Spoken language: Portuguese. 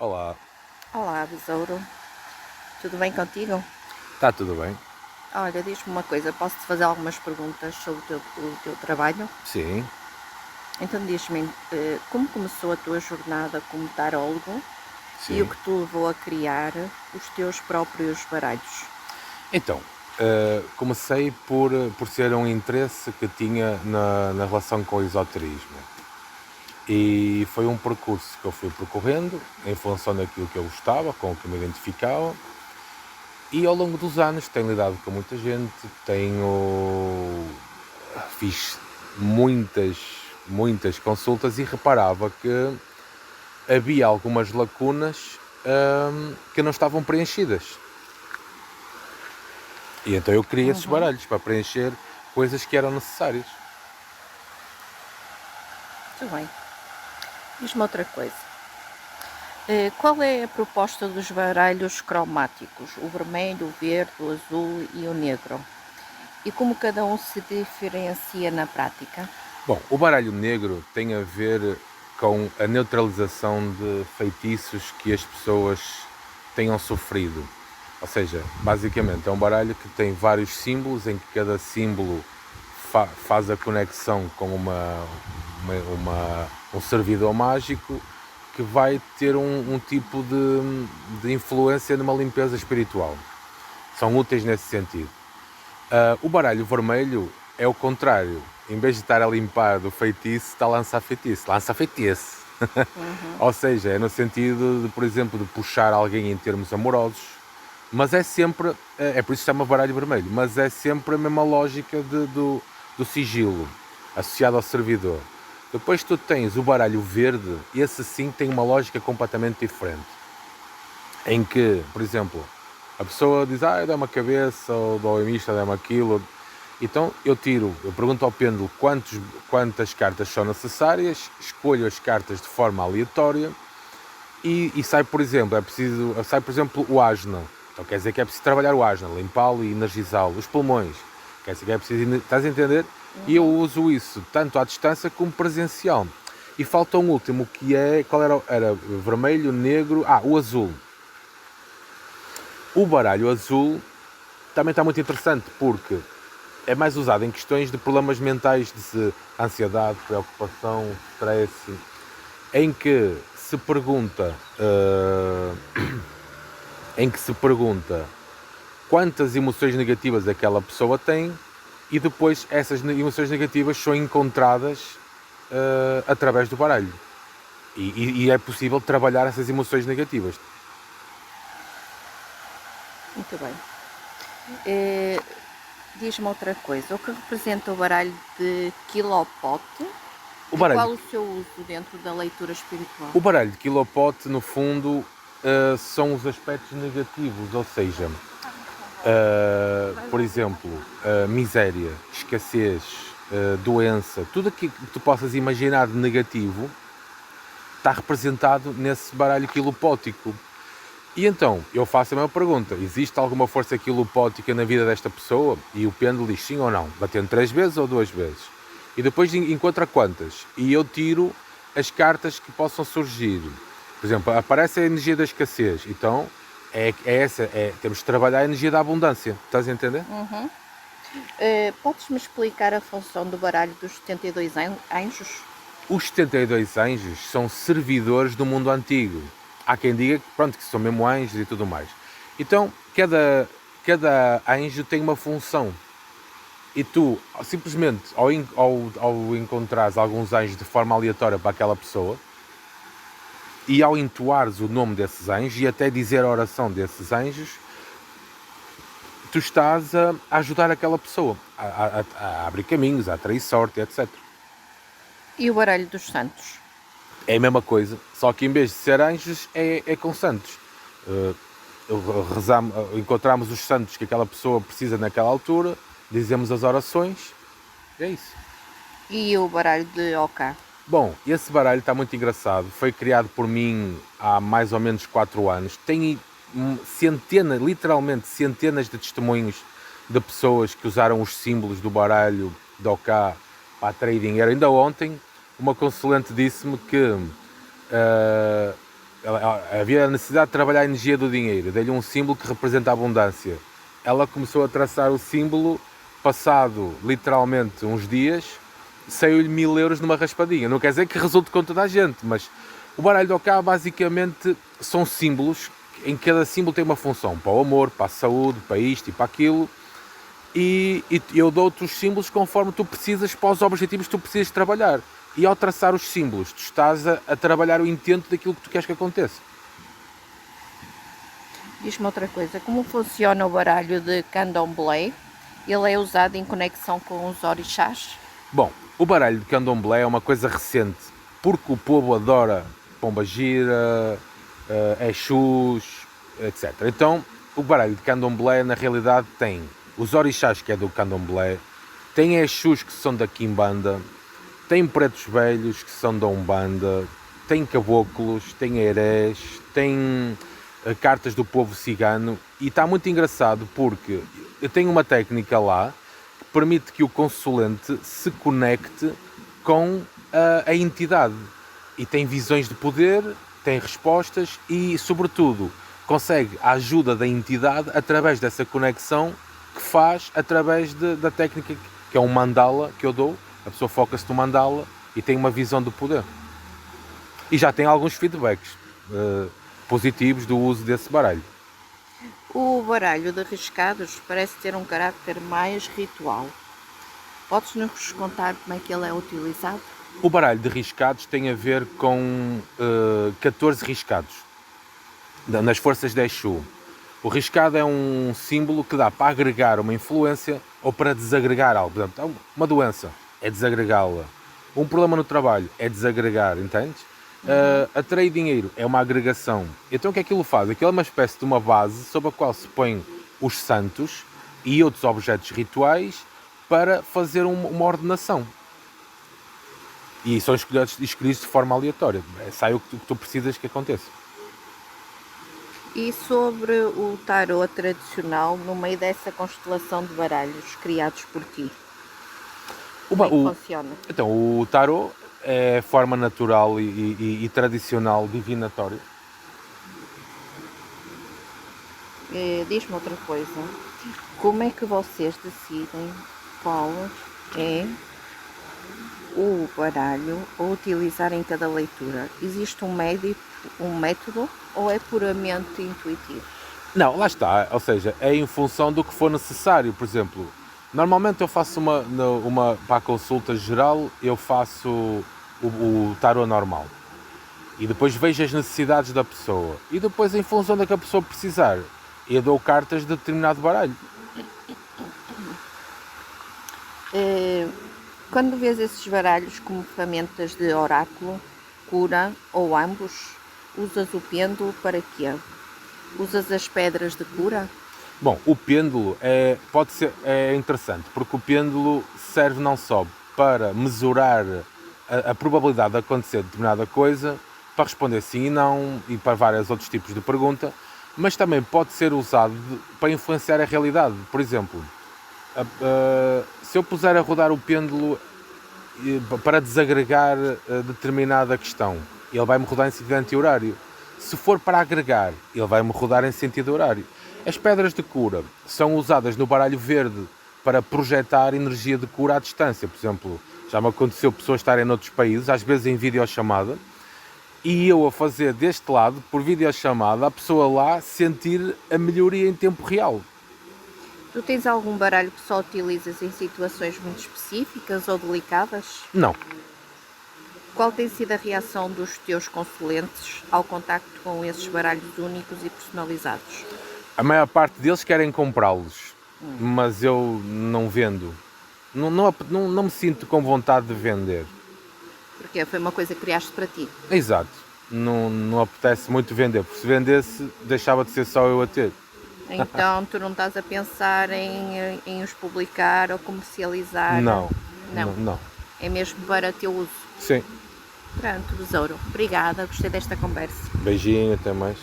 Olá, Olá, besouro. Tudo bem contigo? está tudo bem? Olha, diz-me uma coisa, posso-te fazer algumas perguntas sobre o teu trabalho? Sim, Então diz-me, como começou a tua jornada como tarólogo e o sim. que te levou a criar os teus próprios baralhos? Então, comecei por ser um interesse que tinha na relação com o esoterismo. E foi um percurso que eu fui percorrendo em função daquilo que eu gostava, com o que me identificava. E ao longo dos anos tenho lidado com muita gente, fiz muitas, muitas consultas e reparava que havia algumas lacunas que não estavam preenchidas. E então eu criei esses Uhum, baralhos para preencher coisas que eram necessárias. tudo bem. Diz-me outra coisa. Qual é a proposta dos baralhos cromáticos? O vermelho, o verde, o azul e o negro? E como cada um se diferencia na prática? Bom, o baralho negro tem a ver com a neutralização de feitiços que as pessoas tenham sofrido. Ou seja, basicamente é um baralho que tem vários símbolos, em que cada símbolo faz a conexão com um servidor mágico que vai ter um tipo de influência numa limpeza espiritual. São úteis nesse sentido. O baralho vermelho é o contrário. Em vez de estar a limpar do feitiço, está a lançar feitiço. Lança feitiço. Uhum, Ou seja, é no sentido, de, por exemplo, de puxar alguém em termos amorosos. Mas é sempre, é por isso que se chama baralho vermelho, mas é sempre a mesma lógica do sigilo, associado ao servidor. Depois tu tens o baralho verde, e esse sim tem uma lógica completamente diferente. Em que, por exemplo, a pessoa diz, dá-me a cabeça, ou do alquimista dá-me aquilo. Então eu pergunto ao pêndulo quantas cartas são necessárias, escolho as cartas de forma aleatória e sai, por exemplo, sai, por exemplo, o asna. Então quer dizer que é preciso trabalhar o asna, limpá-lo e energizá-lo. Os pulmões, quer dizer que é preciso, estás a entender? E eu uhum. uso isso tanto à distância como presencial. E falta um último, que é, qual era? Era vermelho, negro, o azul. O baralho azul também está muito interessante porque é mais usado em questões de problemas mentais de ansiedade, preocupação, stress, em que se pergunta, em que se pergunta quantas emoções negativas aquela pessoa tem e depois essas emoções negativas são encontradas através do baralho. E é possível trabalhar essas emoções negativas. Muito bem. Eh, Diz-me outra coisa, o que representa o baralho de Quilopote O e baralho, qual o seu uso dentro da leitura espiritual? o baralho de Quilopote, no fundo, são os aspectos negativos, ou seja, por exemplo, miséria, escassez, doença, tudo aquilo que tu possas imaginar de negativo está representado nesse baralho quilopótico. E então, eu faço a mesma pergunta: existe alguma força quilopótica na vida desta pessoa? E o pêndulo diz sim ou não, batendo 3 vezes ou 2 vezes. E depois encontra quantas? E eu tiro as cartas que possam surgir. Por exemplo, aparece a energia da escassez, então temos de trabalhar a energia da abundância. Estás a entender? Uhum. Podes-me explicar a função do baralho dos 72 anjos? Os 72 anjos são servidores do mundo antigo. Há quem diga que, pronto, que são mesmo anjos e tudo mais. Então, cada anjo tem uma função. E tu, simplesmente, ao encontrares alguns anjos de forma aleatória para aquela pessoa, e ao entoares o nome desses anjos e até dizer a oração desses anjos, tu estás a ajudar aquela pessoa a abrir caminhos, a atrair sorte, etc. E o baralho dos santos? É a mesma coisa, só que em vez de ser anjos, é com santos. Uh, Encontramos os santos que aquela pessoa precisa naquela altura, dizemos as orações, é isso. E o baralho de Oca? Bom, esse baralho está muito engraçado. Foi criado por mim há mais ou menos 4 anos. Tem centenas, literalmente centenas de testemunhos de pessoas que usaram os símbolos do baralho de Oká para trading. Era ainda ontem, uma consulente disse-me que havia a necessidade de trabalhar a energia do dinheiro, dei-lhe um símbolo que representa a abundância. Ela começou a traçar o símbolo, passado literalmente uns dias, saiu-lhe 1000 euros numa raspadinha. Não quer dizer que resulte com toda a gente, mas o baralho do Oká basicamente são símbolos, em que cada símbolo tem uma função, para o amor, para a saúde, para isto e para aquilo, e eu dou-te os símbolos conforme tu precisas, para os objetivos que tu precisas trabalhar. E ao traçar os símbolos, tu estás a trabalhar o intento daquilo que tu queres que aconteça. Diz-me outra coisa, como funciona o baralho de candomblé? Ele é usado em conexão com os orixás? Bom, o baralho de candomblé é uma coisa recente, porque o povo adora pombagira, exus, etc. Então, o baralho de candomblé, na realidade, tem os orixás, que é do candomblé, tem exus, que são da quimbanda, tem pretos velhos, que são da umbanda, tem caboclos, tem herés, tem cartas do povo cigano, e está muito engraçado porque eu tenho uma técnica lá que permite que o consulente se conecte com a entidade, e tem visões de poder, tem respostas e, sobretudo, consegue a ajuda da entidade através dessa conexão que faz através da técnica que é um mandala que eu dou. A pessoa foca-se no mandala e tem uma visão do poder. E já tem alguns feedbacks positivos do uso desse baralho. O baralho de riscados parece ter um caráter mais ritual. Podes-nos contar como é que ele é utilizado? O baralho de riscados tem a ver com 14 riscados nas forças de Exu. O riscado é um símbolo que dá para agregar uma influência ou para desagregar algo. Portanto, uma doença é desagregá-la. Um problema no trabalho é desagregar, entendes? Atrair dinheiro é uma agregação. Então o que é que aquilo faz? Aquilo é uma espécie de uma base sobre a qual se põem os santos e outros objetos rituais para fazer uma ordenação. E são escolhidos de forma aleatória. Sai o que tu precisas que aconteça. E sobre o tarot tradicional, no meio dessa constelação de baralhos criados por ti? Como é que funciona? Então, o tarot é forma natural e tradicional divinatória. Diz-me outra coisa. Como é que vocês decidem qual é o baralho a utilizar em cada leitura? Existe um método ou é puramente intuitivo? Não, lá está, ou seja, é em função do que for necessário. Por exemplo, normalmente eu faço uma para a consulta geral, eu faço o tarot normal e depois vejo as necessidades da pessoa e depois, em função da que a pessoa precisar, eu dou cartas de determinado baralho. Quando vês esses baralhos como ferramentas de oráculo, cura ou ambos, usas o pêndulo para quê? Usas as pedras de cura? Bom, o pêndulo é interessante, porque o pêndulo serve não só para mesurar a probabilidade de acontecer determinada coisa, para responder sim e não, e para vários outros tipos de pergunta, mas também pode ser usado para influenciar a realidade. Por exemplo, se eu puser a rodar o pêndulo para desagregar determinada questão, ele vai-me rodar em sentido anti-horário. Se for para agregar, ele vai-me rodar em sentido horário. As pedras de cura são usadas no baralho verde para projetar energia de cura à distância. Por exemplo, já me aconteceu pessoas estarem noutros países, às vezes em videochamada, e eu a fazer deste lado, por videochamada, a pessoa lá sentir a melhoria em tempo real. Tu tens algum baralho que só utilizas em situações muito específicas ou delicadas? Não. Qual tem sido a reação dos teus consulentes ao contacto com esses baralhos únicos e personalizados? A maior parte deles querem comprá-los, mas eu não vendo. Não me sinto com vontade de vender. Porque foi uma coisa que criaste para ti. Exato. Não apetece muito vender, porque se vendesse, deixava de ser só eu a ter. Então tu não estás a pensar em os publicar ou comercializar? Não. É mesmo para teu uso? Sim. Pronto, besouro. Obrigada, gostei desta conversa. Beijinho, até mais.